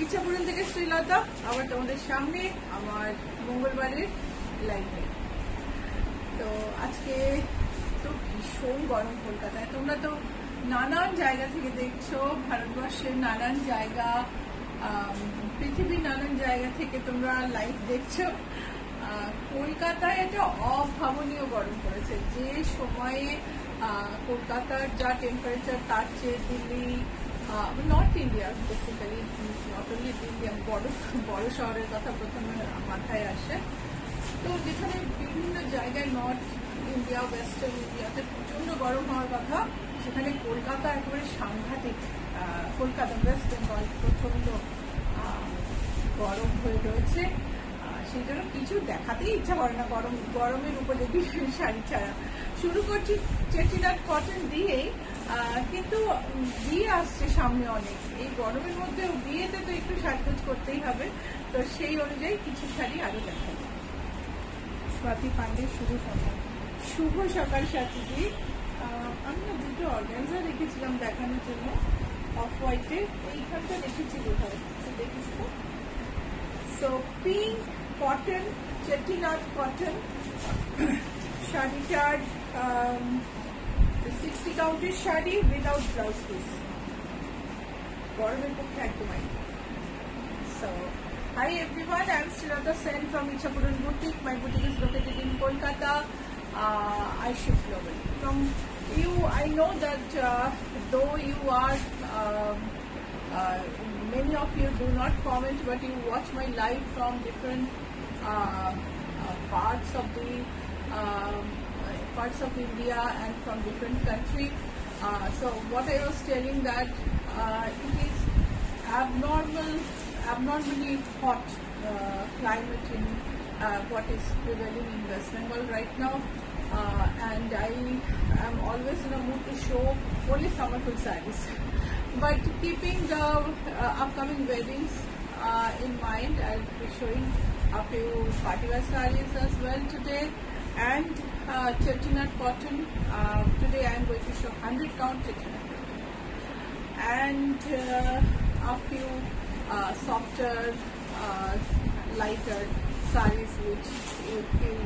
ইচ্ছাপুরন থেকে শ্রীলতা আবার তোমাদের সামনে আমার মঙ্গলবারের লাইভে। তো আজকে তো ভীষণ গরম কলকাতায়। তোমরা তো নানান জায়গা থেকে দেখছো, ভারতবর্ষের নানান জায়গা, পৃথিবীর নানান জায়গা থেকে তোমরা লাইভ দেখছো। কলকাতায় একটা অভাবনীয় গরম পড়েছে। যে সময়ে কলকাতার যা টেম্পারেচার তার চেয়ে Delhi, north India basically, not only India, বড় শহরের কথা প্রথমে মাথায় আসে। তো যেখানে বিভিন্ন জায়গায় নর্থ ইন্ডিয়া, ওয়েস্টার্ন ইন্ডিয়াতে প্রচন্ড গরম হওয়ার কথা, সেখানে কলকাতা একেবারে সাংঘাতিক। কলকাতা, ওয়েস্ট বেঙ্গল প্রচন্ড গরম হয়ে রয়েছে। সেই জন্য কিছু দেখাতেই ইচ্ছা করে না গরমের উপযোগী শাড়ি ছাড়া। শুরু করছি চেটিনাট কটন দিয়েই, কিন্তু বিয়ে আসছে সামনে অনেক। এই গরমের মধ্যে বিয়েতে তো একটু সাজগোজ করতেই হবে, তো সেই অনুযায়ী কিছু শাড়ি আরো দেখাবো। স্বাতি পান্ডে, শুভ সকাল সাথীজি। আমি না দুটো অর্গানজা রেখেছিলাম দেখানোর জন্য, অফ হোয়াইটের, এইখানটা রেখেছি কোথায় দেখিস তো। সো পিঙ্ক কটন, চেটিনাট কটন শাড়িটার 60 কাউন্টের শাড়ি উইদাউট ব্লাউজ পিস, গরমের পক্ষে একদমই। So, hi everyone, I am Srilata Sen from Ichapuran Boutique. My boutique is located in Kolkata. I ship globally. From you, I know that though you are, many of you do not comment, but you watch my live from different parts of India and from different country. So what I was telling that it is abnormally hot climate in what is prevailing in West Bengal right now, and I am always in a mood to show only summerful sarees. But keeping the upcoming weddings in mind, I'll be showing a few party wear sarees as well today, and chettinad cotton. Today I am going to show 100 count chettinad cotton, and a few softer, lighter sarees which you feel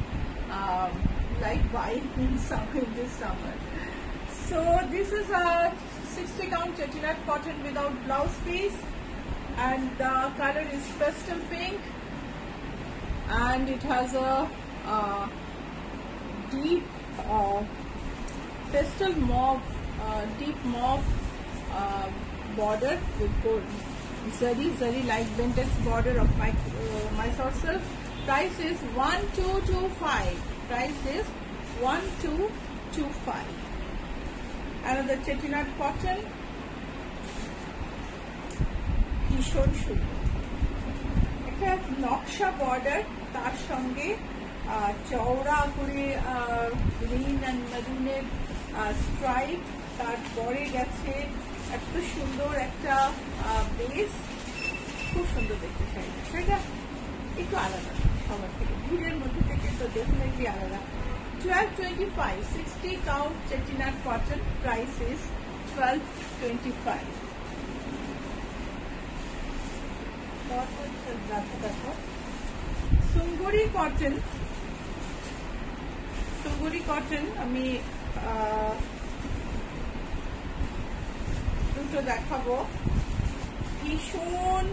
like buying in this summer. So this is a 60 count chettinad cotton without blouse piece, and the color is pastel pink, and it has a deep pastel mauve, deep mauve border with gold. Zari like vintage border of my sorcel. Price is 1225. Price is 1225. Another chettinad cotton, ভীষণ সুন্দর একটা নকশা border, তার সঙ্গে চওড়া করে green and মেরুনের stripe, তারপরে গেছে এত সুন্দর একটা বেস, খুব সুন্দর দেখতে শাড়িটা। সেটা একটু আলাদা সবার থেকে, ভিড়ের মধ্যে থেকে তো ডেফিনেটলি আলাদা। 1225, 60 count chettinad cotton. Price is 1225. সুঙ্গুরি cotton আমি দুটো দেখাবো, ভীষণ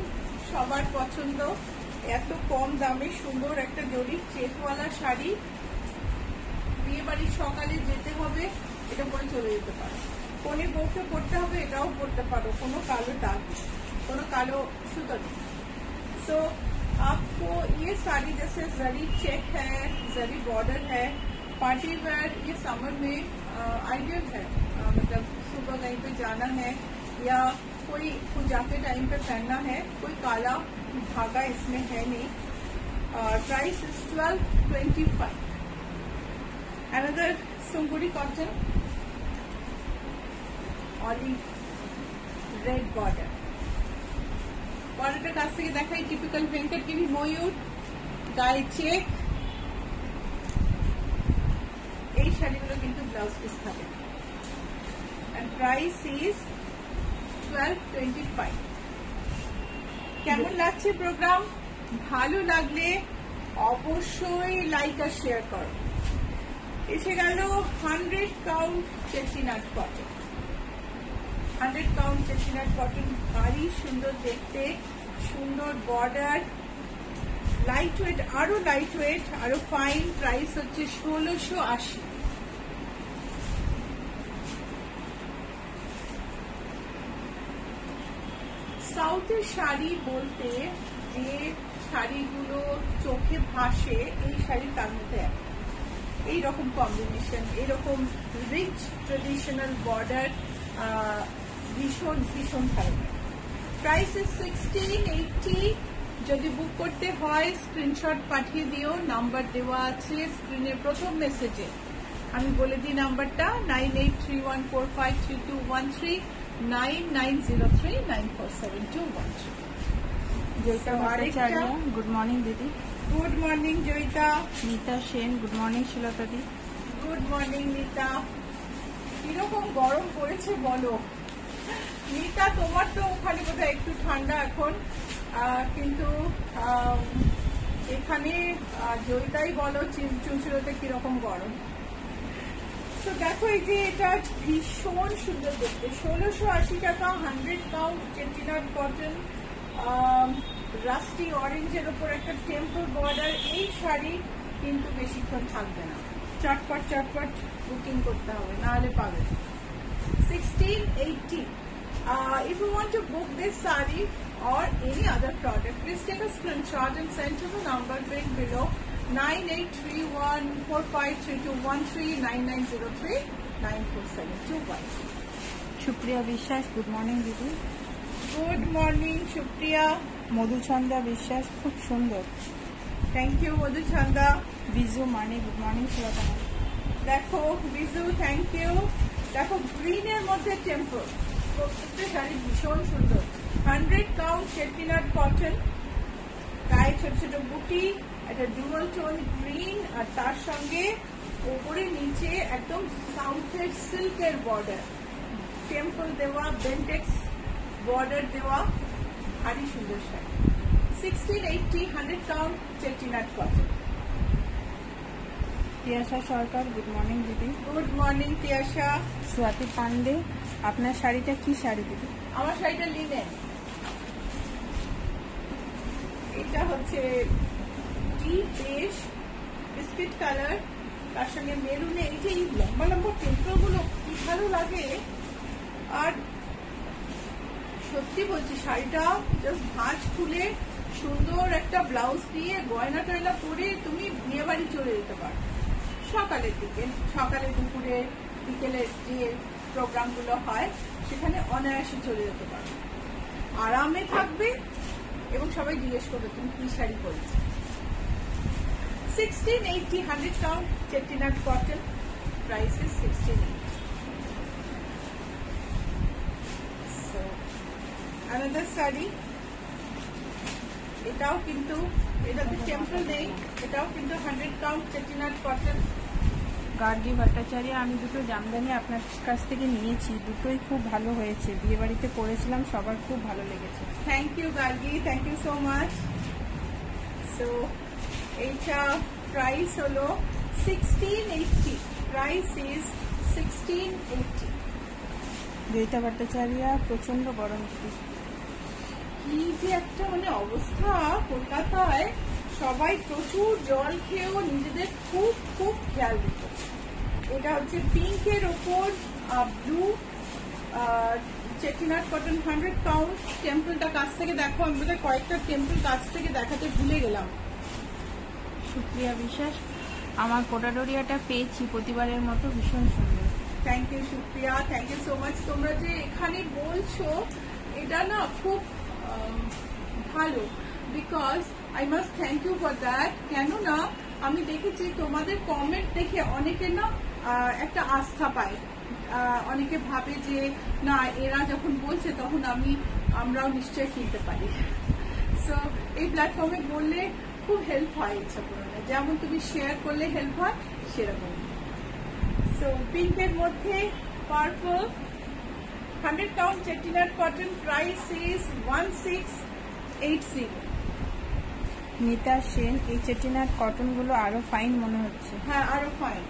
সবার পছন্দ। এত কম দামে সুন্দর একটা জরির চেকওয়ালা শাড়ি, বিয়ে বাড়ির সকালে যেতে হবে, এটা পরে চলে যেতে পারো। কোনে বউকে পড়তে হবে, এটাও পড়তে পারো, কোনো কালো দাগ, কোনো কালো সুতো নেই। तो आपको ये साड़ी जैसे जरी चेक है, जरी बॉर्डर है, पार्टी वेयर, ये समर में आइडियल है। मतलब सुबह कहीं पे जाना है या कोई पूजा के टाइम पे पहनना है, कोई काला धागा इसमें है नहीं। Price is 1225। Another Sungudi cotton, olive red border. বর্ডারটার কাছ থেকে দেখাই, টিপিক্যাল ভেঙ্কটগিরি ময়ূর, গায়ে চেক। এই শাড়িগুলো কিন্তু ব্লাউজ পিস থাকে, and price is 1225. কেমন লাগছে প্রোগ্রাম? ভালো লাগলে অবশ্যই লাইক আর শেয়ার করো। এসে গেল 100 count Chettinad cotton. 100 count Chettinad cotton, ভারী সুন্দর দেখতে, সুন্দর বর্ডার, লাইট ওয়েট, আরো লাইট ওয়েট, আরো ফাইন। প্রাইস হচ্ছে 1680। সাউথের শাড়ি বলতে যে শাড়িগুলো চোখে ভাসে, এই শাড়ি তার মধ্যে এইরকম কম্বিনেশন, এরকম রিচ ট্রেডিশনাল বর্ডার, ভীষণ ভীষণ ভালো। প্রাইস 1680। যদি বুক করতে হয় স্ক্রিনশট পাঠিয়ে দিও, নাম্বার দেওয়া আছে স্ক্রিনের প্রথম মেসেজে। আমি বলে দিই নাম্বারটা 9831453213, 9903947213। জয়িতা ভট্টাচার্য, গুড মর্নিং দিদি। Good morning Joyita. Nita Sen, good morning Shilta দি। Good morning Nita. কিরকম গরম পড়েছে বলো নীতা? তোমার তো ওখানে বোধহয় একটু ঠান্ডা এখন, কিন্তু এখানে জয়িতাই বলো চুঁচুড়োতে কিরকম গরম। তো দেখো এই যে এটা ভীষণ সুন্দর দেখতে, 1680 টাকা, 100 কাউন্ট চেটিনাট কটন, রাস্টি অরেঞ্জের উপর একটা টেম্পল বর্ডার। এই শাড়ি কিন্তু বেশিক্ষণ থাকবে না, চটপট চটপট বুকিং করতে হবে, নাহলে পাবে। 1680. If you want to book this saree or any other product, please take a screenshot and send to the number being below, 9831453213, 9903947213. Supriya Biswas, good morning দিদি। Good morning Supriya. মধুচন্দ্রা বিশ্বাস, খুব সুন্দর। Thank you Madhuchandra. বিজু মানে, গুড মর্নিং শিলতা। দেখো Biju, thank you. দেখো গ্রিনের মধ্যে temple, প্রত্যেকটা শাড়ি ভীষণ সুন্দর। 100 কাউন্ট চেটিনাট কটন, গায়ে ছোট ছোট বুটি, একটা ডুয়াল টোন গ্রিন, আর তার সঙ্গে উপরে নিচে একদম সাউথের সিল্কের বর্ডার, টেম্পল দেওয়া, বেন্টেক্স বর্ডার দেওয়া, ভারী সুন্দর sari. 1680, 100 count Chettinad cotton. Tiyasha Sarkar, good morning দিদি। Good morning Tiyasha. স্বাতি পান্ডে, আপনার শাড়িটা কি শাড়ি দিদি? আমার শাড়িটা লিনেন, এটা হচ্ছে ডিপ বেশ বিস্কিট কালার, তার সঙ্গে মেরুনে এই যে এই লম্বা লম্বা টেম্পল গুলো কি ভালো লাগে। আর সত্যি বলছি শাড়িটা জাস্ট ভাঁজ খুলে সুন্দর একটা ব্লাউজ দিয়ে গয়না টয়না পরে তুমি বিয়ে বাড়ি চলে যেতে পারো সকালের দিকে, সকালে দুপুরে বিকেলের যে প্রোগ্রামগুলো হয় সেখানে অনায়াসে চলে যেতে পারো, আরামে থাকবে এবং সবাই জিজ্ঞেস করবে তুমি কি শাড়ি পরেছো। 1680, 100 count Chettinad cotton, price is 1680. So another sari, এটাও কিন্তু, এটাতে টেম্পল নেই, এটাও কিন্তু 100 কাউন্ট চেটিনাট কটন। গার্গী ভট্টাচার্য, আমি দুটো জামদানি আপনার কাছ থেকে নিয়েছি, দুটোই খুব ভালো হয়েছে, বিয়ে বাড়িতে পরেছিলাম, সবার খুব ভালো লেগেছে। Thank you Gargi, thank you so much. So এইটা প্রাইস হলো 1680, প্রাইস ইজ 1680। জয়িতা ভট্টাচার্য, প্রচন্ড গরম দিদি। কি যে একটা মানে অবস্থা কলকাতায়, সবাই প্রচুর জল খেয়েও নিজেদের খুব খুব খেয়াল দিত। এটা হচ্ছে পিঙ্কের ওপর ব্লু চেটিনাট কটন, 100 কাউন্ট। টেম্পলটা কাছ থেকে দেখো, আমি বোধহয় কয়েকটা টেম্পল কাছ থেকে দেখাতে ভুলে গেলাম। সুপ্রিয়া বিশ্বাস, আমার কোটাডোরিয়াটা পেয়েছি প্রতিবারের মতো, ভীষণ সুন্দর। Thank you Supriya, thank you so much. তোমরা যে এখানে বলছো এটা না খুব ভালো, because I must thank you for that. কেননা আমি দেখেছি তোমাদের কমেন্ট দেখে অনেকে না একটা আস্থা পায়, অনেকে ভাবে যে না এরা যখন বলছে তখন আমরাও নিশ্চয়ই কিনতে পারি। সো এই প্ল্যাটফর্মে বললে খুব হেল্প হয়, ইচ্ছা করলে যেমন তুমি শেয়ার করলে হেল্প হয় সেরকম। সো পিঙ্কের মধ্যে purple, 100 count Chettinad cotton, price is 1680। 80। Mita Sen, এই চেটিনাট কটনগুলো আরো ফাইন মনে হচ্ছে। হ্যাঁ, আরো ফাইন।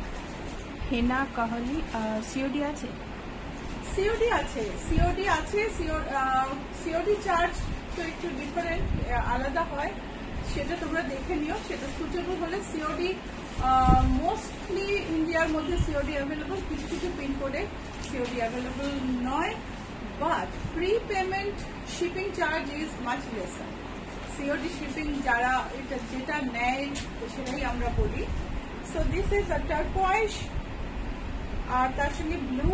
হেনা কাহলি, সিওডি আছে? সিওডি আছে, সিওডি আছে। সিওডি চার্জ তো একটু ডিফারেন্ট, আলাদা হয়, সেটা তোমরা দেখে নিও। সেটা সুটেবল হলে সিওডি, মোস্টলি ইন্ডিয়ার মধ্যে সিওডি অ্যাভেলেবল, কিছু কিছু পিনকোডে সিওডি অ্যাভেলেবল নয়, but pre payment shipping charge is much lesser. COD shipping যারা যেটা নেয় সেটাই আমরা বলি। So this is a turquoise, আর তার সঙ্গে ব্লু,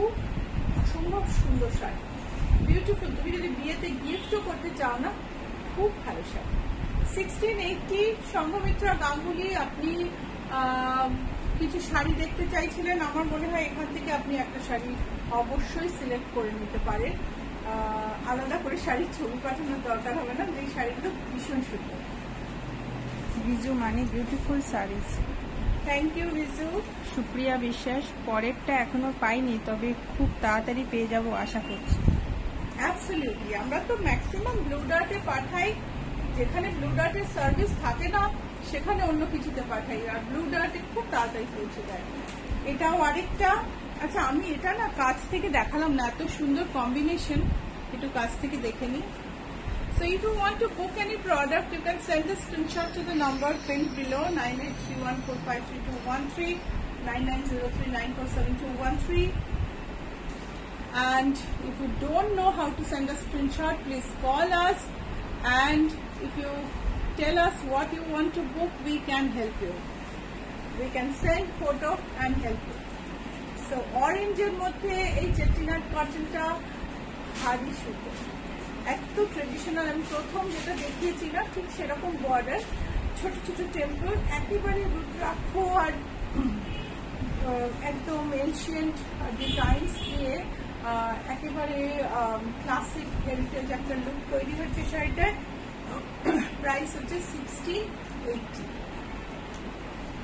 অসম্ভব সুন্দর শাড়ি, বিউটিফুল। তুমি যদি বিয়েতে গিফটও করতে চাও না, খুব ভালো শাড়ি। 1680 সংঘমিত্রা গাঙ্গুলি। আপনি কিছু শাড়ি দেখতে চাইছিলেন, আমার মনে হয় এখান থেকে আপনি একটা শাড়ি অবশ্যই সিলেক্ট করে নিতে পারেন। আলাদা করে শাড়ির ছবি পাঠানোর দরকার হবে না, যে শাড়িগুলো ভীষণ সুন্দর। বিজু মানে beautiful saris. Thank you Biju. Supriya Biswas, পরেরটা এখনো পাইনি, তবে খুব তাড়াতাড়ি পেয়ে যাব আশা করছি। অ্যাবসলিউটলি, আমরা তো ম্যাক্সিমাম ব্লু ডার্টে পাঠাই, যেখানে ব্লু ডার্টের সার্ভিস থাকে না সেখানে অন্য কিছুতে পাঠাই, আর ব্লু ডার্টে খুব তাড়াতাড়ি পৌঁছে যায়। এটাও আরেকটা। আচ্ছা, আমি এটা না কাছ থেকে দেখালাম না, এত সুন্দর কম্বিনেশন, একটু কাছ থেকে দেখে নিই। So if you want to book any product, you can send a screenshot to the number pinned below, 9831453213, 9903947213. And if you don't know how to send a screenshot, please call us, and if you tell us what you want to book, we can help you. We can send photo and help you. So orange এর মধ্যে এই চেটিনাট কটনটা ভারী সুন্দর, এত traditional. আমি প্রথম যেটা দেখিয়েছি না, ঠিক সেরকম বর্ডার, ছোট ছোট টেম্পল, একেবারে রুদ্রাক্ষ আর একদম এনশিয়েন্ট ডিজাইনস দিয়ে একেবারে ক্লাসিক হেরিটেজ একটা লুক তৈরি হচ্ছে শাড়িটার। প্রাইস হচ্ছে 1680।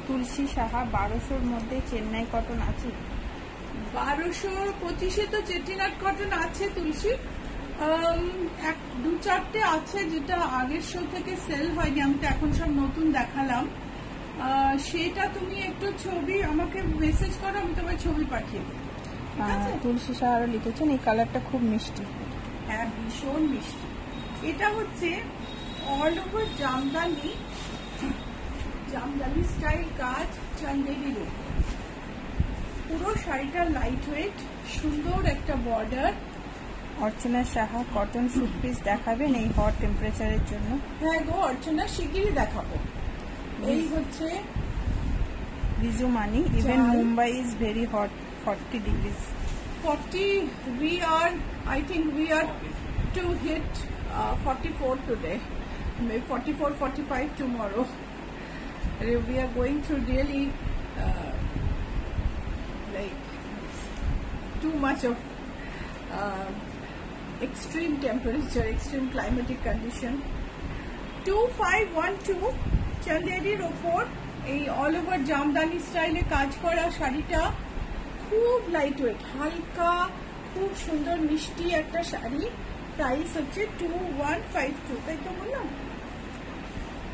তুলসী সাহা, 1200-র মধ্যে চেন্নাই কটন আছে? 1225-এ তো চেটিনাট কটন আছে তুলসী, দু চারটে আছে যেটা আগের শো থেকে সেল হয়নি, আমি তো এখন সব নতুন দেখালাম। সেটা তুমি একটু ছবি আমাকে মেসেজ করো, আমি তোমার ছবি পাঠিয়ে দেবো। তুলসী সাহারও লিখেছেন, এই কালারটা খুব মিষ্টি। হ্যাঁ, ভীষণ মিষ্টি। এটা হচ্ছে all over Jamdani, Jamdani style কাজ, চান্দেরির উপর। পুরো শাড়িটা লাইট ওয়েট, সুন্দর একটা বর্ডার। অর্চনা সাহা, কটন শুট পিস দেখাবেন এই হট টেম্পারেচারের জন্য? হ্যাঁ গো অর্চনা, শিগগিরই দেখাবো। এই হচ্ছে Biju Mani, even Mumbai is very hot, 40 degrees. 40, I think we are to hit 44 today, maybe 44, 45 tomorrow. We are going through really like too much of extreme temperature, extreme climatic condition. 2512 চান্দেরির ওপর এই অল ওভার জামদানি স্টাইলে কাজ করা শাড়িটা, খুব লাইট ওয়েট, হালকা, খুব সুন্দর মিষ্টি একটা শাড়ি। প্রাইস হচ্ছে 2152, তাই তো বললাম?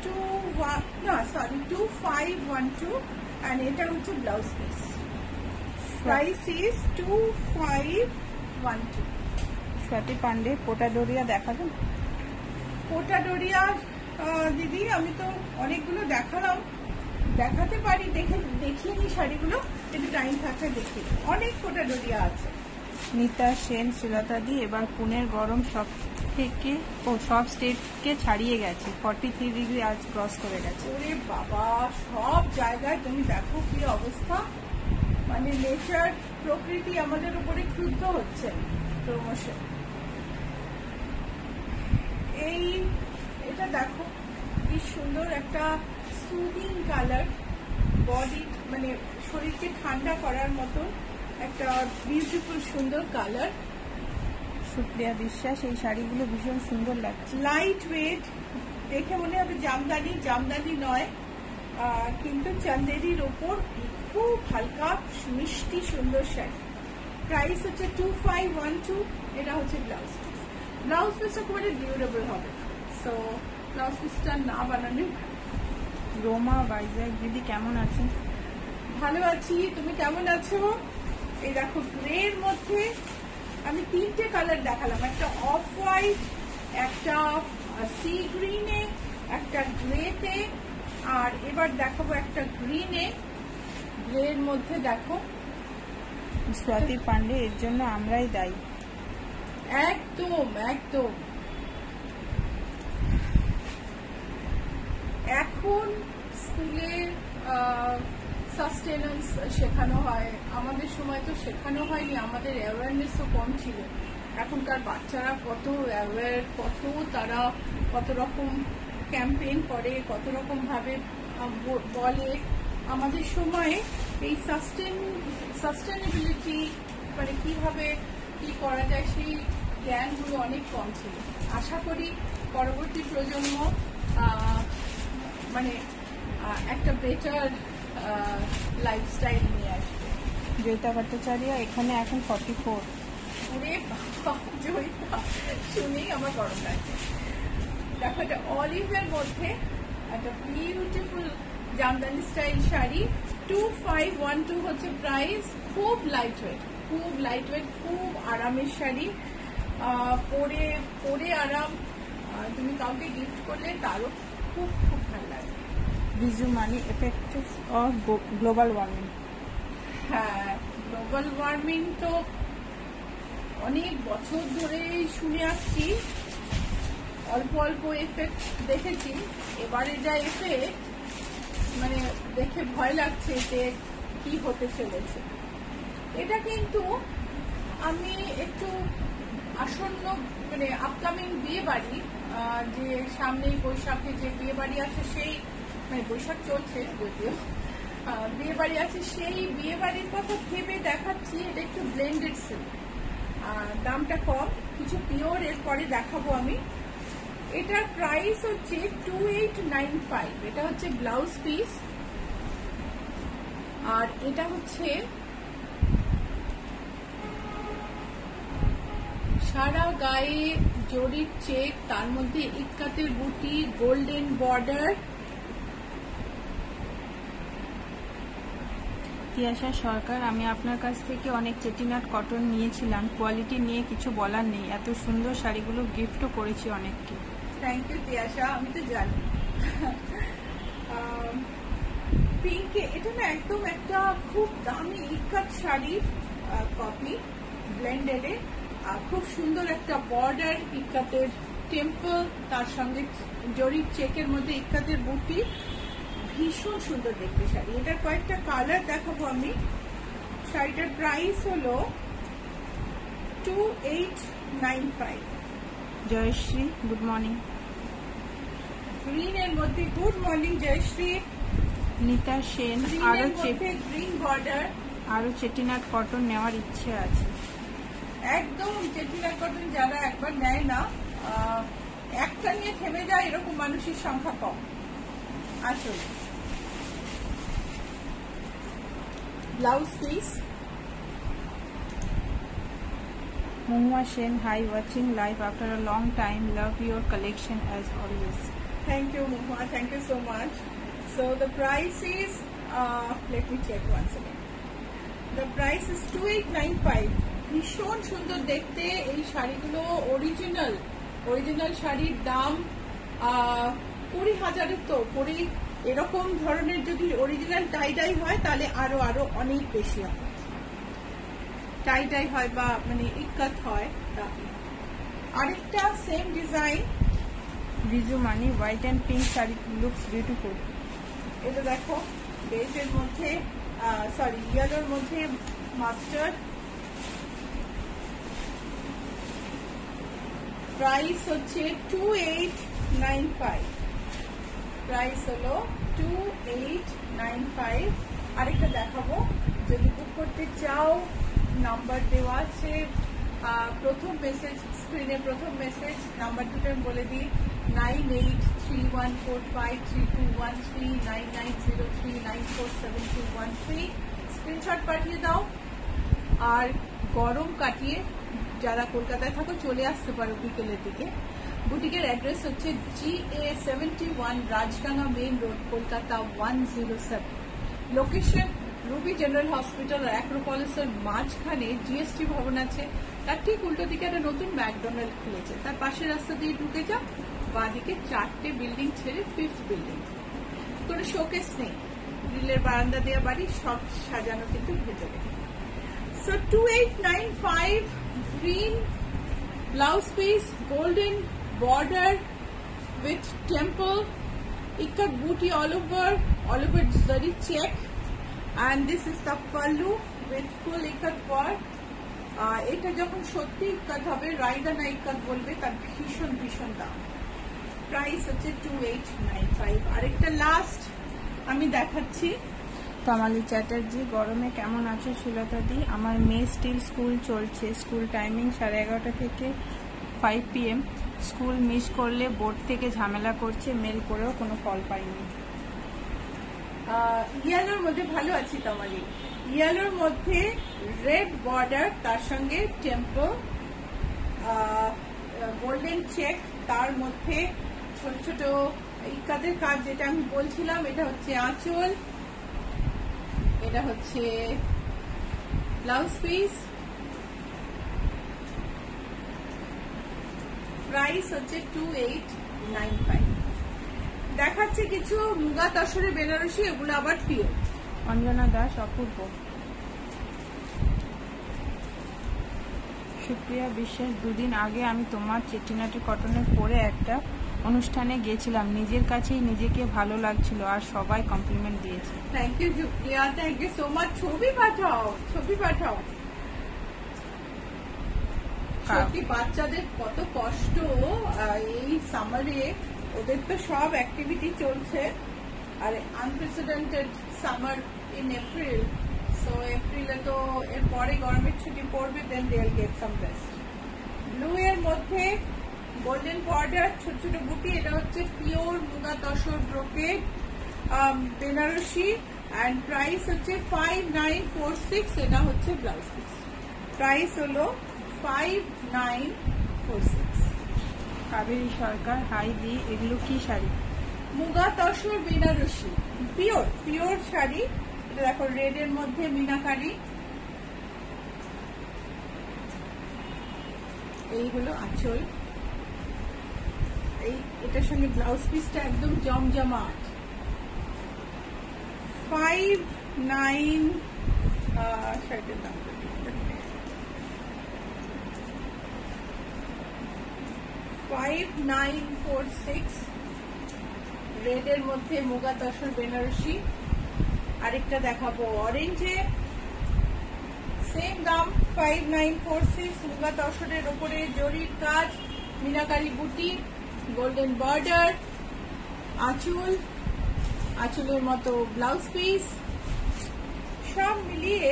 2512, and এটা হচ্ছে blouse piece. Price is 2512। Swati Pandey, Kota Doria দেখাবেন? পোটা ডোরিয়া দিদি আমি তো অনেকগুলো দেখালাম, দেখাতে পারি, দেখিয়ে নি শাড়িগুলো, যদি টাইম থাকে দেখি। অনেক পোটা ডোরিয়া আছে। নিতা সেন, সুলতাদি, এবার পুনের গরম সব স্টেটকে ছাড়িয়ে গেছে, 43 ডিগ্রি আজ ক্রস করে গেছে। ওরে বাবা, সব জায়গায় তুমি দেখো কি অবস্থা, মানে নেচার, প্রকৃতি আমাদের উপরে ক্রুদ্ধ হচ্ছে ক্রমশ। এটা দেখো কি সুন্দর একটা সুদিং কালার, বডি মানে শরীরকে ঠান্ডা করার মতো একটা বিউটিফুল সুন্দর কালার। সুপ্রিয়া বিশ্বাস, এই শাড়িগুলো ভীষণ সুন্দর লাগছে। লাইট ওয়েট, দেখে মনে হবে জামদানি, জামদানি নয়, কিন্তু চান্দেরির ওপর খুব হালকা মিষ্টি সুন্দর শাড়ি। প্রাইস হচ্ছে 2512। এটা হচ্ছে ব্লাউজ পিস। ব্লাউজ পিসটা খুব ডিউরেবল হবে, সো ব্লাউজ পিসটা না বানালে। রোমা ভাইজাগ দিদি কেমন আছেন? ভালো আছি, তুমি কেমন আছো? এই দেখো গ্রের মধ্যে আমি 3টে কালার দেখালাম, একটা অফ হোয়াইট, একটা সি গ্রিনে, একটা গ্রেতে, আর এবার দেখাবো একটা গ্রিনে। গ্রের মধ্যে দেখো স্বাতি পান্ডে, এর জন্য আমরাই দায়ী। একদম একদম। এখন স্কুলে সাস্টেনেন্স শেখানো হয়, আমাদের সময় তো শেখানো হয়নি, আমাদের অ্যাওয়ারনেসও কম ছিল। এখনকার বাচ্চারা কত অ্যাওয়ার, তারা কত রকম ক্যাম্পেইন করে, কত রকম ভাবে বলে। আমাদের সময়ে এই সাস্টেনেবিলিটি মানে কিভাবে কি করা যায় সেই জ্ঞানগুলো অনেক কম ছিল। আশা করি পরবর্তী প্রজন্ম মানে একটা বেটার লাইফস্টাইল নিয়ে আসবে। জয়িতা ভট্টাচার্য এখানে এখন 44। ওরে বাবা, জয়িতা শুনেই আমার গরম লাগছে। দেখো একটা অলিভের মধ্যে একটা বিউটিফুল জামদানি স্টাইল শাড়ি, 2512 হচ্ছে প্রাইস। খুব লাইট ওয়েট, খুব আরামের শাড়ি, পরে আরাম। তুমি কাউকে গিফট করলে তারও খুব খুব ভালো লাগবে। বিজু মানি এফেক্টস অফ গ্লোবাল ওয়ার্মিং। হ্যাঁ, গ্লোবাল ওয়ার্মিং তো অনেক বছর ধরে শুনে আসছি, অল্প অল্প এফেক্ট দেখেছি। এবারে যা এফেক্ট মানে দেখে ভয় লাগছে যে কি হতে চলেছে। এটা কিন্তু আমি একটু আসন্ন মানে আপকামিং বিয়ে বাড়ি, যে সামনেই বৈশাখে যে বিয়ে বাড়ি আছে, সেই মানে বৈশাখ চলছে যদিও, বিয়ে বাড়ি আছে, সেই বিয়ে বাড়ির কথা ভেবে দেখাচ্ছি। এটা একটু ব্লেন্ডেড সিল্ক, দামটা কম, কিছু পিওর এর পরে দেখাবো আমি। এটার প্রাইস হচ্ছে 2895। এটা হচ্ছে ব্লাউজ পিস, আর এটা হচ্ছে সারা গায়ে জরির চেক, তার মধ্যে ইক্কাতের বুটি, গোল্ডেন বর্ডার। তিয়াশা সরকার, আমি আপনার কাছ থেকে অনেক চেটিনাট কটন নিয়েছিলাম, কোয়ালিটি নিয়ে কিছু বলার নেই, এত সুন্দর শাড়িগুলো গিফটও করেছি অনেককে। থ্যাংক ইউ তিয়াশা, আমি তো জানি। পিঙ্কে এটা না একদম একটা খুব দামি ইক্কাত শাড়ির কপি, ব্লেন্ডেডে। খুব সুন্দর একটা বর্ডার, ইক্কাতের টেম্পল, তার সঙ্গে জরির চেকের মধ্যে ইক্কাতের বুটি, ভীষণ সুন্দর দেখতে শাড়ি। এটার কয়েকটা কালার দেখাবো আমি। শাড়িটার প্রাইস হলো 2895। Joyshree, good morning. গ্রিনের মধ্যে good morning Joyshree. Nita Sen, green border, আরো চেটিনাট কটন নেওয়ার ইচ্ছে আছে। একদম চেটিনাট কটন যারা একবার নেয় না, একটা নিয়ে থেমে যায়, এরকম মানুষের সংখ্যা কম আসলে। Blouse piece. Mohua Sen, hi, watching live after a long time, love your collection as always. Thank you, Mohua. Thank you so much. So the price is, let me check once again. The price is 2895. ভীষণ সুন্দর দেখতে এই শাড়িগুলো। Original শাড়ির দাম 20,000-এর তো পরি। এরকম ধরনের যদি অরিজিনাল টাই হয় তাহলে আরো অনেক বেশি হয়। টাই হয় বা মানে ইক্কাত হয়। আরেকটা same design, Biju money, white and pink sari looks beautiful. এটা দেখো বেজের মধ্যে, সরি ইয়েলোর মধ্যে মাস্টার্ড। প্রাইস হচ্ছে 2895। প্রাইস হলো 2895। আরেকটা দেখাবো, যদি বুক করতে চাও নাম্বার দেওয়া আছে প্রথম মেসেজ, স্ক্রিনে প্রথম মেসেজ। নাম্বার দুটো আমি বলে দিই, 9831453213, 9903947213। স্ক্রিনশট পাঠিয়ে দাও আর গরম কাটিয়ে যারা কলকাতায় থাকো চলে আসতে পারো বিকেলের দিকে। বুটিকের অ্যাড্রেস হচ্ছে GA71 Rajdanga main road, Kolkata 107। Location Ruby General Hospital আর অ্যাক্রোপলিসের মাঝখানে জিএসটি ভবন আছে, তার ঠিক উল্টো দিকে একটা নতুন ম্যাকডোনাল্ড খুলেছে, তার পাশের রাস্তা দিয়ে ঢুকে যাও, বাঁদিকে 4টে বিল্ডিং ছেড়ে 5th বিল্ডিং। কোনো শোকেস নেই, গ্রিলের বারান্দা দেওয়া বাড়ি, সব সাজানো কিন্তু ভেতরে। So 2895 green blouse piece, golden border with temple, ikat booty all over zari check, and this is the pallu with full ikat work. এটা যখন সত্যি ইকাত হবে, রাইদা না ইকাত বলবে, তার ভীষণ ভীষণ দাম। প্রাইস হচ্ছে 2895। আরেকটা লাস্ট আমি দেখাচ্ছি। তমালি চ্যাটার্জি, গরমে কেমন আছো সুলতা দি? আমার মেয়ে স্টিল স্কুল চলছে, স্কুল টাইমিং 11:30 থেকে 5 PM। স্কুল মিস করলে বোর্ড থেকে ঝামেলা করছে, মেল করেও কোনো ফল পাইনি। ইয়েলোর মধ্যে ভালো আছি তমালি। ইয়েলোর মধ্যে রেড বর্ডার, তার সঙ্গে টেম্পল, গোল্ডেন চেক, তার মধ্যে ছোট ছোট ইকাদের কাজ, যেটা আমি বলছিলাম। এটা হচ্ছে আঁচল, এটা হচ্ছে ব্লাউজ পিস। প্রাইস হচ্ছে 2895। দেখাচ্ছে কিছু মুগা তসরে বেনারসি, এগুলো আবার পিওর। অঞ্জনা দাস, অপূর্ব। সুপ্রিয়া বিশ্বাস, দুদিন আগে আমি তোমার চেটিনাটি কটনে পরে একটা অনুষ্ঠানে গেছিলাম, নিজের কাছেই নিজেকে ভালো লাগছিল আর সবাই কমপ্লিমেন্ট দিয়েছে। Thank you Supriya, thank you so much. ছবি পাঠাও, ছবি পাঠাও। সত্যি বাচ্চাদের কত কষ্ট এই সামারে, ওদের তো সব অ্যাক্টিভিটি চলছে, আর unprecedented summer in April. So এপ্রিলে তো এর পরে গরমের ছুটি পড়বে, then they will get some rest. Blue এর মধ্যে গোল্ডেন বর্ডার, ছোট ছোট বুটি, এটা হচ্ছে pure muga tussar brocade Banarasi, and price হচ্ছে 5946। এটা হচ্ছে ব্লাউজ পিস, প্রাইস হলো 5946। কাবেরী সরকার, হাই দি, এগুলো কি শাড়ি? Muga tussar Banarasi, pure pure sari. এটা দেখো রেড এর মধ্যে মিনাকারি। এই হলো আঁচল, এটার সঙ্গে ব্লাউজ পিসটা একদম জমজমাট। 59 শাড়িটার দাম 5946। রেড এর মধ্যে মুগা তসর বেনারসি। আরেকটা দেখাবো অরেঞ্জে, সেম দাম 5946। মুগা তসরের ওপরে জরির কাজ, মিনাকারি বুটি, গোল্ডেন বর্ডার, আঁচল, আঁচলের মতো ব্লাউজ পিস, সব মিলিয়ে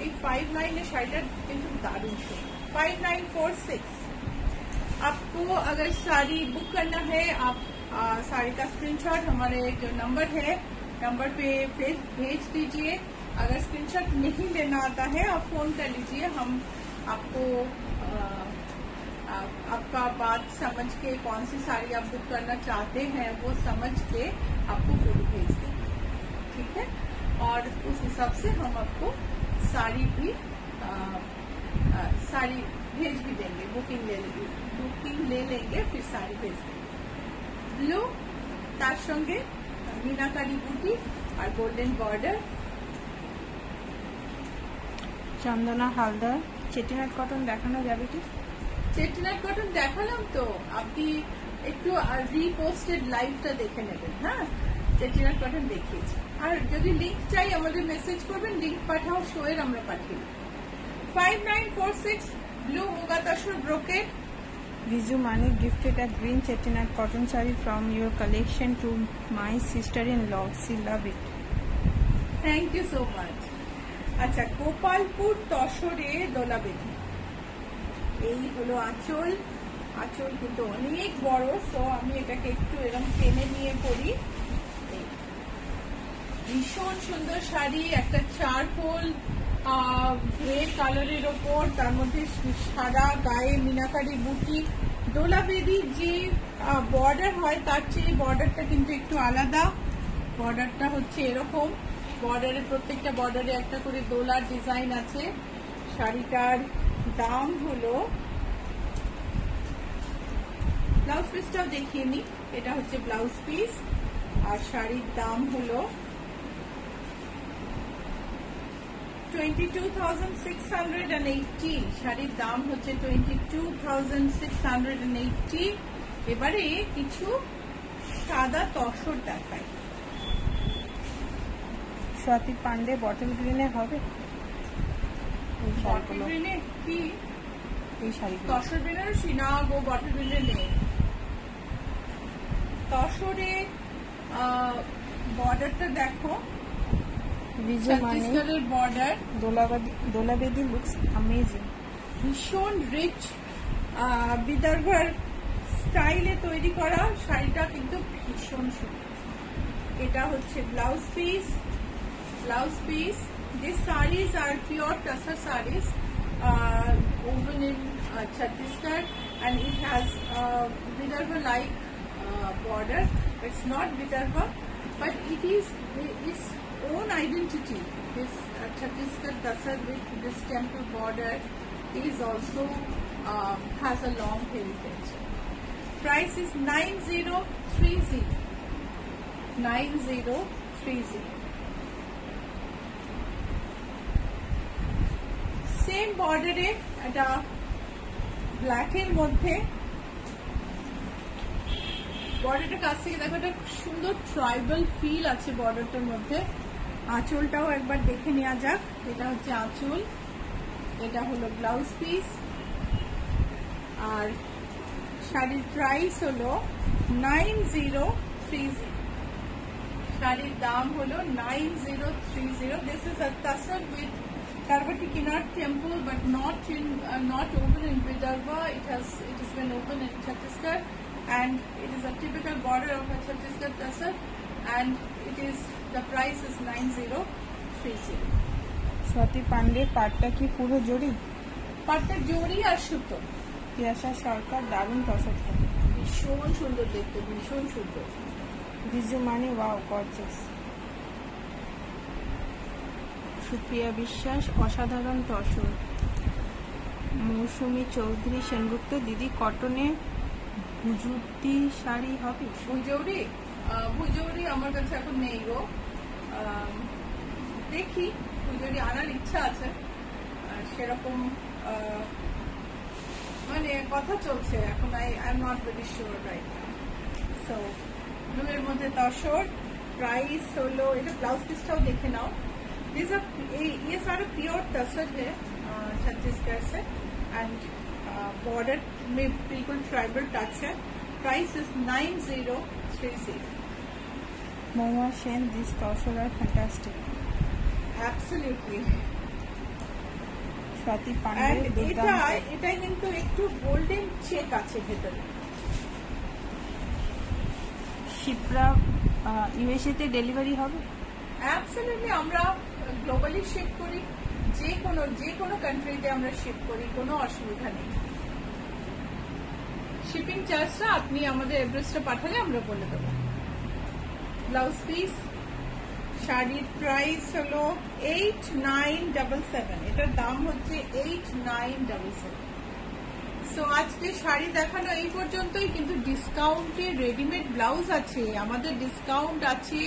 এই 59 শাড়িটার কিন্তু दारुण है। 5946। आपको अगर साड़ी बुक करना है, आप साड़ी का स्क्रीनशॉट हमारे जो नंबर है, नंबर पे भेज दीजिए। अगर स्क्रीनशॉट नहीं लेना आता है, आप फोन कर लीजिए, हम आपको आपका बात समझ के कौन सी साड़ी आप बुक करना चाहते हैं वो समझ के आपको फोटो भेज देंगे, ठीक है। और उस हिसाब से हम आपको साड़ी भेज भी देंगे, बुकिंग ले लेंगे, फिर साड़ी भेज देंगे। ब्लू, तार संगे मीनाकारी बुटी और गोल्डन बॉर्डर। চন্দনা হালদার, চেটিনাট কটন দেখানো যাবে কি? চেটিনাট কটন দেখালাম তো, আপনি একটু রিপোস্টেড লাইভটা দেখে নেবেন। হ্যাঁ, চেটিনাট কটন দেখিয়েছি। আর যদি লিঙ্ক চাই আমাদের মেসেজ করবেন, লিঙ্ক পাঠাও, শোয়ের আমরা পাঠিয়ে। 5946 blue muga tussar brocade. Viju Manik gifted a green chettinad cotton saree from your collection to my sister-in-law. She love it. Thank you so much. আচ্ছা, গোপালপুর তসরে দোলাবেদি। এই হলো আঁচল, আঁচল কিন্তু অনেক বড়, সো আমি এটাকে একটু এরকম টেনে নিয়ে পরি। ভীষণ সুন্দর শাড়ি, একটা চারকোল গ্রে কালারের ওপর, তার মধ্যে সাদা, গায়ে মিনাকারি বুটি। দোলা বেদির যে বর্ডার হয় তার চেয়ে বর্ডারটা কিন্তু একটু আলাদা। বর্ডারটা হচ্ছে এরকম, বর্ডারে প্রত্যেকটা বর্ডারে একটা করে দোলার ডিজাইন আছে। শাড়িটার দাম হলো, ব্লাউজ পিসটাও দেখিয়ে নি, এটা হচ্ছে ব্লাউজ পিস। আর শাড়ির দাম হলো 22,680। শাড়ির দাম হচ্ছে 22,680। এবারে কিছু সাদা তসর দেখায়। স্বাতি পান্ডে বটল গ্রিনে হবে বটল গ্রিনে কি এই শাড়ি? তসর বেনারসি না গো, বটল গ্রিনে নেই। তসরে বর্ডারটা দেখো, ছত্তিশগড়ের বর্ডার। দোলা বেদি লুকস অ্যামেজিং। ভীষণ রিচ বিদর্ভার স্টাইলে তৈরি করা শাড়িটা কিন্তু ভীষণ সুন্দর। এটা হচ্ছে blouse piece. Blouse piece, this sarees are pure tussar sarees woven in Chhattisgarh, and it has Vidarbha like border. It's not Vidarbha, but it is its own identity. This Chhattisgarh tussar with this temple border is also has a long heritage. Price is 9030. 9030. Same বর্ডারে একটা ব্ল্যাকের মধ্যে, বর্ডারটার কাছ থেকে দেখো একটা সুন্দর tribal feel আছে বর্ডারটার মধ্যে। আঁচলটাও একবার দেখে নেওয়া যাক। এটা হচ্ছে আঁচল, এটা হলো ব্লাউজ পিস। আর শাড়ির প্রাইস হলো 9030। শাড়ির দাম হলো 9030। This is a tassar with Karvati Kinar temple, but not open in Vidarbha. It has been open in Chhattisgarh, and it is a typical border of a Chhattisgarh tassar, and the price is 9030. Swati Pandey পাটটা কি পুরো জড়ি? পাটটা জড়ি আর সুতো। তিয়াশা সরকার দারুণ তসরটা, ভীষণ সুন্দর দেখতে, ভীষণ সুন্দর। রিজু মানে ওয়াও গর্জিয়াস। সুপ্রিয়া বিশ্বাস অসাধারণ তসর। মৌসুমী চৌধুরী সেনগুপ্ত, দিদি কটনে ভুজুতি শাড়ি হবে? ভুজৌরি আমার কাছে এখন নেই গো। দেখি, ভুজৌরি আনার ইচ্ছা আছে, সেরকম মানে কথা চলছে এখন। I am not very sure right now. So ব্লুয়ের মধ্যে তসর। প্রাইস হলো, এটা ব্লাউজ পিসটাও দেখে নাও। ये सारा प्योर तसर है छत्तीसगढ़ से, एंड बॉर्डर में बिल्कुल ट्राइबल टच है। Price is 9030। Mouya Sen, this tussar are fantastic. Absolutely. Swati Pandey এটা কিন্তু একটু গোল্ডেন চেক আছে ভেতরে। শিপ্রা, ইউএসএ তে ডেলিভারি হবে? অ্যাবসলিউটলি, আমরা গ্লোবালি শিপ করি, যে কোনো কান্ট্রিতে আমরা শিপ করি, কোনো অসুবিধা নেই। শিপিং চার্জটা আপনি আমাদের অ্যাড্রেসটা পাঠালে আমরা বলে দেবো। Blouse piece. শাড়ির প্রাইস হলো 8977। এটার দাম হচ্ছে 8977। সো আজকে শাড়ি দেখানো এই পর্যন্তই, কিন্তু ডিসকাউন্টে রেডিমেড ব্লাউজ আছে। আমাদের ডিসকাউন্ট আছে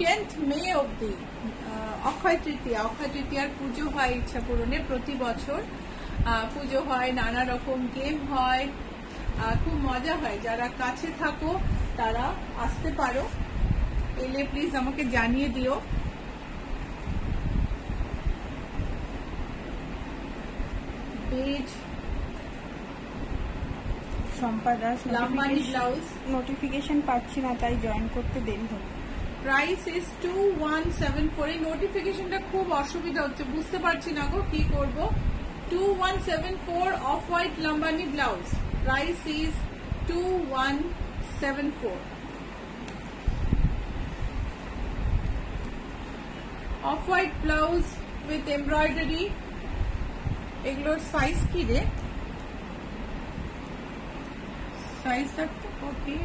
10th মে অব্দি। অক্ষয় তৃতীয়ার পুজো হয় ইচ্ছা পূরণে প্রতি বছর। পুজো হয়, নানা রকম গেম হয়, খুব মজা হয়। যারা কাছে থাকো তারা আসতে পারো, এলে প্লিজ আমাকে জানিয়ে দিও। Page Shampa Das, Lambani blouse. Notification পাচ্ছি না, তাই জয়েন করতে দেরি হলো। Price is 2174। এই নোটিফিকেশনটা খুব অসুবিধা হচ্ছে, বুঝতে পারছি না গো কি করব। 2174 off white Lambani blouse. Price is 2174। Off white blouse with embroidery. এগুলোর সাইজ কি রে? সাইজটা ওকে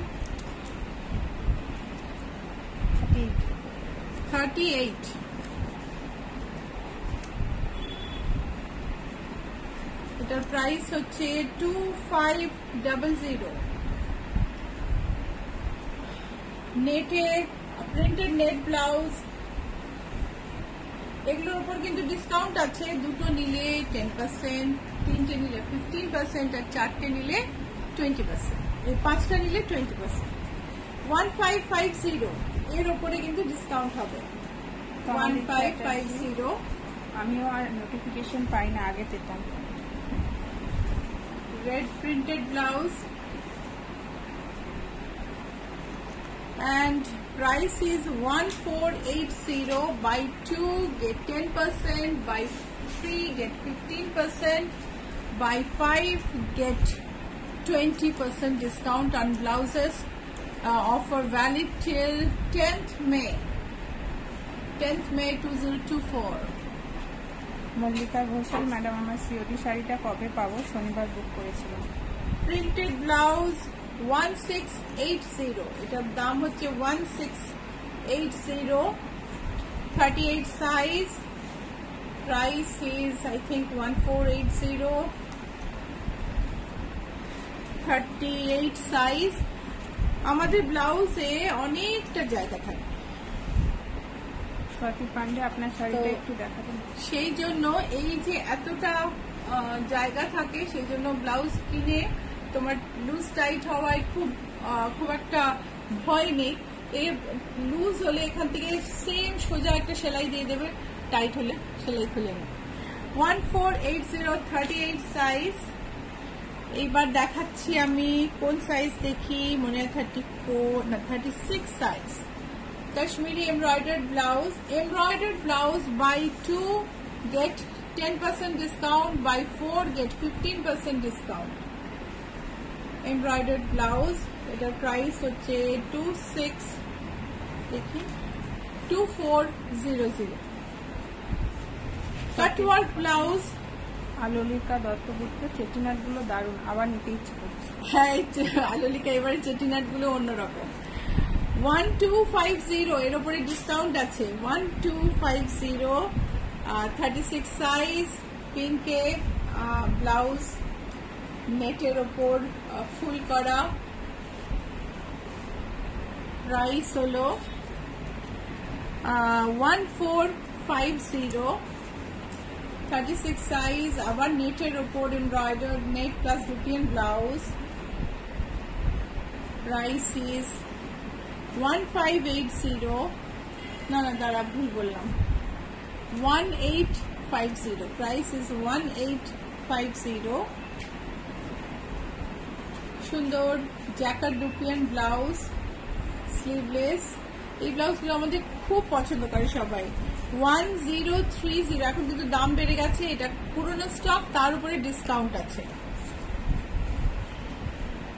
38. এটার প্রাইস হচ্ছে 2500. নেটে প্রিন্টেড নেট ব্লাউজ, এগুলোর উপর কিন্তু ডিসকাউন্ট আছে। দুটো নিলে 10%, তিনটে নিলে 15%, আর চারটে নিলে 20%, এই পাঁচটা নিলে 20%। 1550 এর উপরে কিন্তু ডিসকাউন্ট হবে। 1550। আমিও আর নোটিফিকেশন পাই না, আগে পেতাম। red printed blouse and price is 1480. Buy 2 get 10%, buy 3 get 15%, buy 5 get 20% discount on blouses. Offer valid till 10th May 2024. Mallika Ghoshal madam, আমার সিওডি শাড়িটা কবে পাবো? শনিবার বুক করেছিলাম। প্রিন্টেড ব্লাউজ 1680, এটার দাম হচ্ছে 1680, 38 size, price is I think 1480, 38 size. আমাদের ব্লাউজে অনেকটা জায়গা থাকে। স্বাতি পান্ডে, আপনার শাড়িটা একটু দেখাবেন? সেই জন্য এই যে এতটা জায়গা থাকে, সেই জন্য ব্লাউজ কিনে তোমার লুজ টাইট হওয়ায় খুব একটা ভয় নেই। এই লুজ হলে এখান থেকে সেম সোজা একটা সেলাই দিয়ে দেবে, টাইট হলে সেলাই খুলে নেবে। 1480, 38 সাইজ। এইবার দেখাচ্ছি আমি কোন সাইজ দেখি, মনে হয় 34 না 36 size. Kashmiri embroidered blouse, buy 2 get 10% discount, buy 4 get 15% discount. Embroidered blouse, এটার প্রাইস হচ্ছে 2400. কাটওয়ার্ক ব্লাউজ, আলোলিকা দত্তগুপ্ত, চেটিনাট গুলো দারুণ, আবার নিতে ইচ্ছে করছে। হ্যাঁ, আলোলিকা এবারে চেটিনাট গুলো অন্যরকম। 1250, এর উপরে ডিসকাউন্ট আছে। 1250, 36 সাইজ, পিঙ্কে ব্লাউজ, নেটের ওপর ফুল করা। প্রাইস হলো 1450, 36 সাইজ, আবার নেটের ওপর embroidered, net plus dupion blouse. Price is 1580, না দাঁড়া ভুল বললাম, 1850, প্রাইস ইজ 1850। সুন্দর জ্যাকার ডুপিয়ান ব্লাউজ, স্লিভলেস। এই ব্লাউজগুলো আমাদের খুব পছন্দ করে সবাই। 1030, এখন কিন্তু দাম বেড়ে গেছে, এটা পুরোনো স্টক, তার উপরে ডিসকাউন্ট আছে।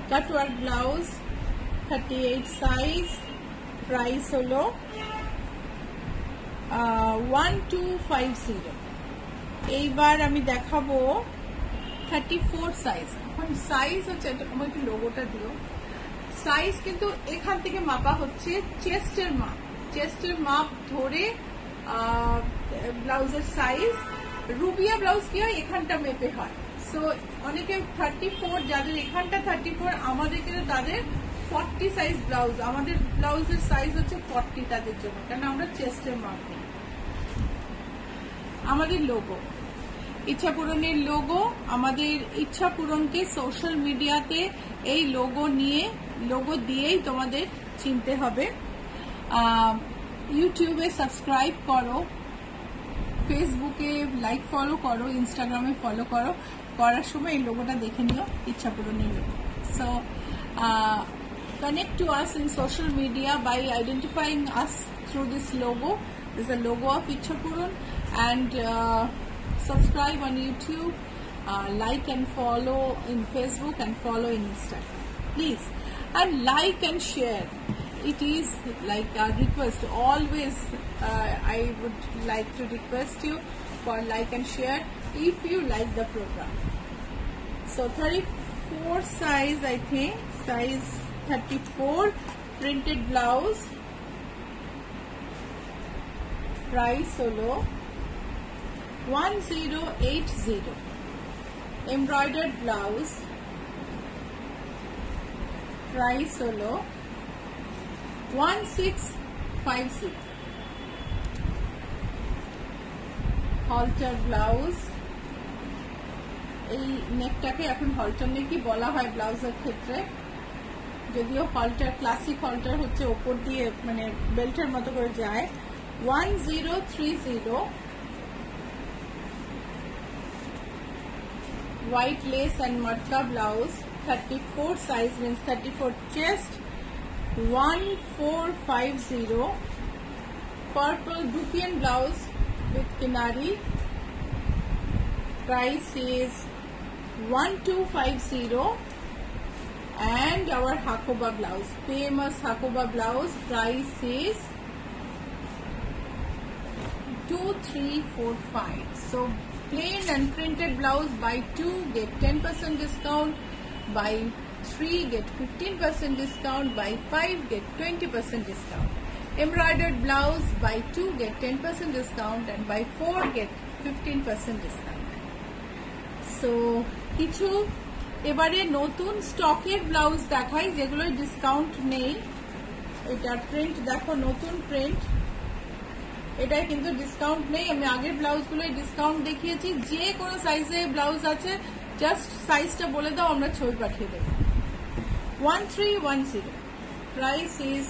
কাটওয়ার্ক ব্লাউজ 38 সাইজ, প্রাইস হলো 1250। এইবার আমি দেখাবো 34 সাইজ। এখন সাইজ হচ্ছে, আমার একটু লোগোটা দিও। সাইজ কিন্তু এখান থেকে মাপা হচ্ছে চেস্টের মাপ ধরে ব্লাউজের সাইজ। রুবিয়া ব্লাউজ কি হয়, এখানটা মেপে হয়। সো অনেকে 34, যাদের এখানটা 34, আমাদের কিন্তু তাদের 40 সাইজ ব্লাউজ। আমাদের ব্লাউজের সাইজ হচ্ছে 40 তাদের জন্য, কারণ আমরা চেস্টের মাপ নিই। আমাদের লোগো, ইচ্ছা পূরণের লোগো, আমাদের ইচ্ছা পূরণকে সোশ্যাল মিডিয়াতে এই লোগো দিয়েই তোমাদের চিনতে হবে। ইউটিউবে সাবস্ক্রাইব করো, ফেসবুকে লাইক ফলো করো, ইনস্টাগ্রামে ফলো করো। করার সময় এই লোগোটা দেখে নিও, ইচ্ছা পূরণের logo. So connect to us in social media by identifying us through this logo. This is a logo of Ichha Puran, and subscribe on YouTube, like and follow in Facebook, and follow in Instagram, please, and like and share. It is like a request always. I would like to request you for like and share if you like the program. So 34 size, I think, size 34, printed blouse, price holo 1080, embroidered blouse, price holo 1650, halter blouse, এই নেকটাকে এখন হলটার নেকই বলা হয় ব্লাউজের ক্ষেত্রে, যদিও হলটার classic হলটার হচ্ছে ওপর দিয়ে মানে বেল্টের মতো করে যায়। 1030, white lace and matka blouse, 34 size means 34 chest, 1450, purple Dupian blouse with kinari, price is 1250, and our Hakoba blouse, famous Hakoba blouse, price is 2345. So plain and printed blouse, buy 2 get 10% discount, buy 3 get 15% discount, buy 5 get 20% discount. Embroidered blouse, buy 2 get 10% discount, and buy 4 get 15% discount. So কিছু এবারে নতুন স্টকের blouse দেখাই যেগুলো discount নেই। এটার print দেখো, নতুন প্রিন্ট, এটাই কিন্তু ডিসকাউন্ট নেই। আমি আগের ব্লাউজগুলোই ডিসকাউন্ট দেখিয়েছি। যে কোনো সাইজে ব্লাউজ আছে, জাস্ট সাইজটা বলে দাও, আমরা ছবি পাঠিয়ে দেবো। 1310, price is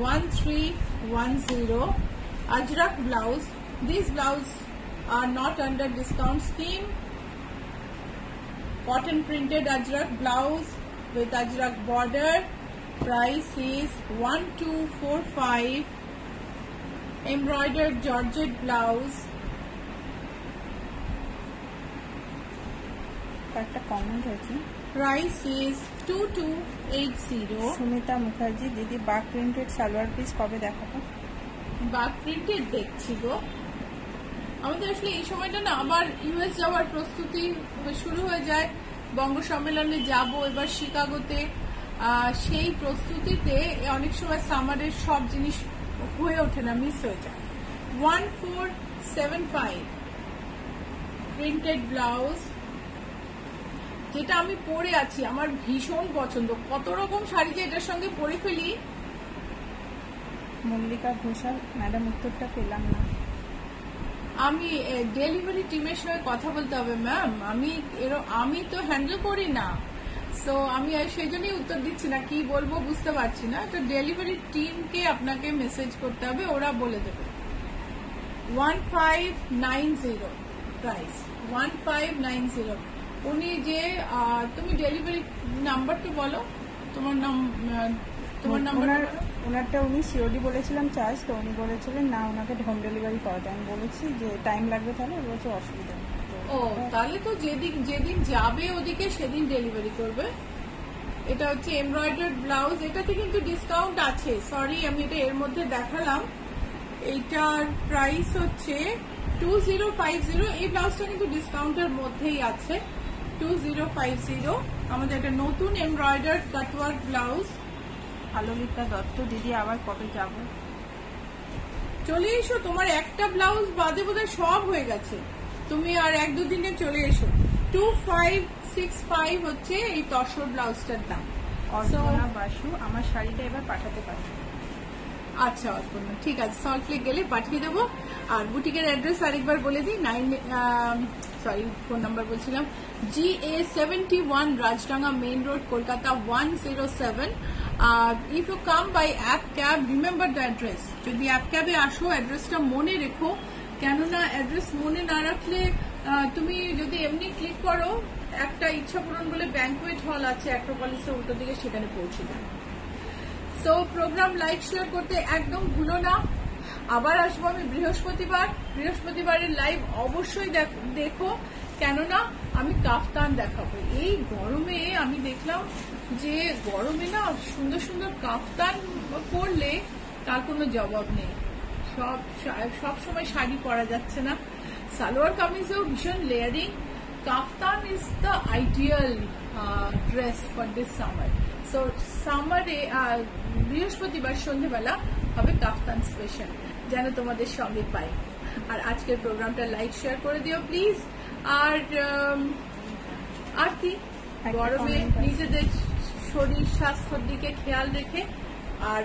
1310, ajrak blouse. These blouse are not under discount scheme. Cotton printed ajrak blouse with ajrak border, price is 1245. Embroidered georgette blouse, একটা কমেন্ট হয়েছে, price is 2280. সুমিতা মুখার্জি, দিদি বাক প্রিন্টেড সালোয়ার পিস কবে দেখাবো? বাক প্রিন্টেড দেখছি গো। আমাদের আসলে এই সময়টা না আবার ইউএস যাওয়ার প্রস্তুতি শুরু হয়ে যায়, বঙ্গ সম্মেলনে যাব এবার শিকাগোতে, সেই প্রস্তুতিতে অনেক সময় সামারের সব জিনিস হয়ে ওঠে না, মিস হয়ে যায়। 1475, প্রিন্টেড ব্লাউজ, যেটা আমি পরে আছি, আমার ভীষণ পছন্দ। কত রকম শাড়ি যে এটার সঙ্গে পরে ফেলি। মল্লিকা ঘোষাল, ম্যাডাম উত্তরটা পেলাম না। আমি ডেলিভারি টিমের সঙ্গে কথা বলতে হবে ম্যাম, আমি তো হ্যান্ডেল করি না, সো আমি সেই জন্যই উত্তর দিচ্ছি না, কি বলবো বুঝতে পারছি না। তো ডেলিভারি টিমকে আপনাকে মেসেজ করতে হবে, ওরা বলে দেবে। 1590, প্রাইস 1590। উনি যে তুমি ডেলিভারি নাম্বারটা বলো, তোমার নাম্বার। ওনারটা উনি সিওডি বলেছিলাম চার্জ, তো উনি বলেছিলেন না ওনাকে হোম ডেলিভারি করাতে। আমি বলেছি যে টাইম লাগবে, তাহলে বলছে অসুবিধা নেই। ও তাহলে তো যেদিন যাবে ওদিকে সেদিন ডেলিভারি করবে। এটা হচ্ছে এমব্রয়ডার্ড ব্লাউজ, এটাতে কিন্তু ডিসকাউন্ট আছে, সরি আমি এটা এর মধ্যে দেখালাম। এইটার প্রাইস হচ্ছে 2050। এই ব্লাউজটা কিন্তু ডিসকাউন্টের মধ্যেই আছে, 2050। আমাদের একটা নতুন embroidered cutwork blouse. Alolika Dutta, দিদি আবার কবে যাব? চলে এসো, তোমার একটা ব্লাউজ বাদে বোধহয় সব হয়ে গেছে, তুমি আর 1-2 দিনে চলে এসো। 2565 হচ্ছে এই তসর ব্লাউজটার দাম। অর্পণা বাসু, আমার শাড়িটা এবার পাঠাতে পারবে? আচ্ছা অর্পণা, ঠিক আছে, সল্ট লেক গেলে পাঠিয়ে দেবো। আর বুটিকের অ্যাড্রেস আরেকবার বলে দিই, ফোন নাম্বার বলছিলাম, GA71 Rajdanga main road, Kolkata 107। If you come by app cab, remember the address. যদি অ্যাপ ক্যাবে আসো অ্যাড্রেসটা মনে রেখো, কেননা অ্যাড্রেস মনে না রাখলে তুমি যদি এমনি ক্লিক করো, একটা ইচ্ছাপূরণ বলে ব্যাংকুয়েট হল আছে অ্যাক্রোপলিসের উল্টো দিকে, সেখানে পৌঁছে যাবে। সো প্রোগ্রাম লাইক শেয়ার করতে একদম ভুলো না। আবার আসবো আমি বৃহস্পতিবারের লাইভ অবশ্যই দেখো, কেননা আমি কাফতান দেখাবো। এই গরমে আমি দেখলাম যে গরমে না সুন্দর সুন্দর কাফতান পরলে তার কোনো জবাব নেই, সব সময় শাড়ি পরা যাচ্ছে না। সালোয়ার কামিজেও ভীষণ layering. Kaftan is the ideal dress for this summer. So সামারে বৃহস্পতিবার সন্ধ্যেবেলা হবে কাফতান স্পেশাল, যেন তোমাদের সঙ্গে পাই। আর আজকের প্রোগ্রামটা লাইক শেয়ার করে দিও প্লিজ। আর কি, গরমে নিজেদের শরীর স্বাস্থ্যের দিকে খেয়াল রেখে আর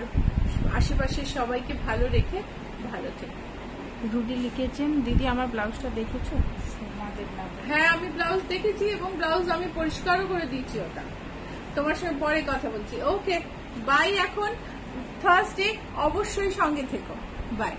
আশেপাশে সবাইকে ভালো রেখে ভালো থেকে। রুডি লিখেছেন, দিদি আমার ব্লাউজটা দেখেছো? হ্যাঁ, আমি ব্লাউজ দেখেছি এবং ব্লাউজ আমি পরিষ্কারও করে দিয়েছি। ওটা তোমার সঙ্গে পরে কথা বলছি। ওকে, বাই। এখন থার্সডে অবশ্যই সঙ্গে থেকো। বাই।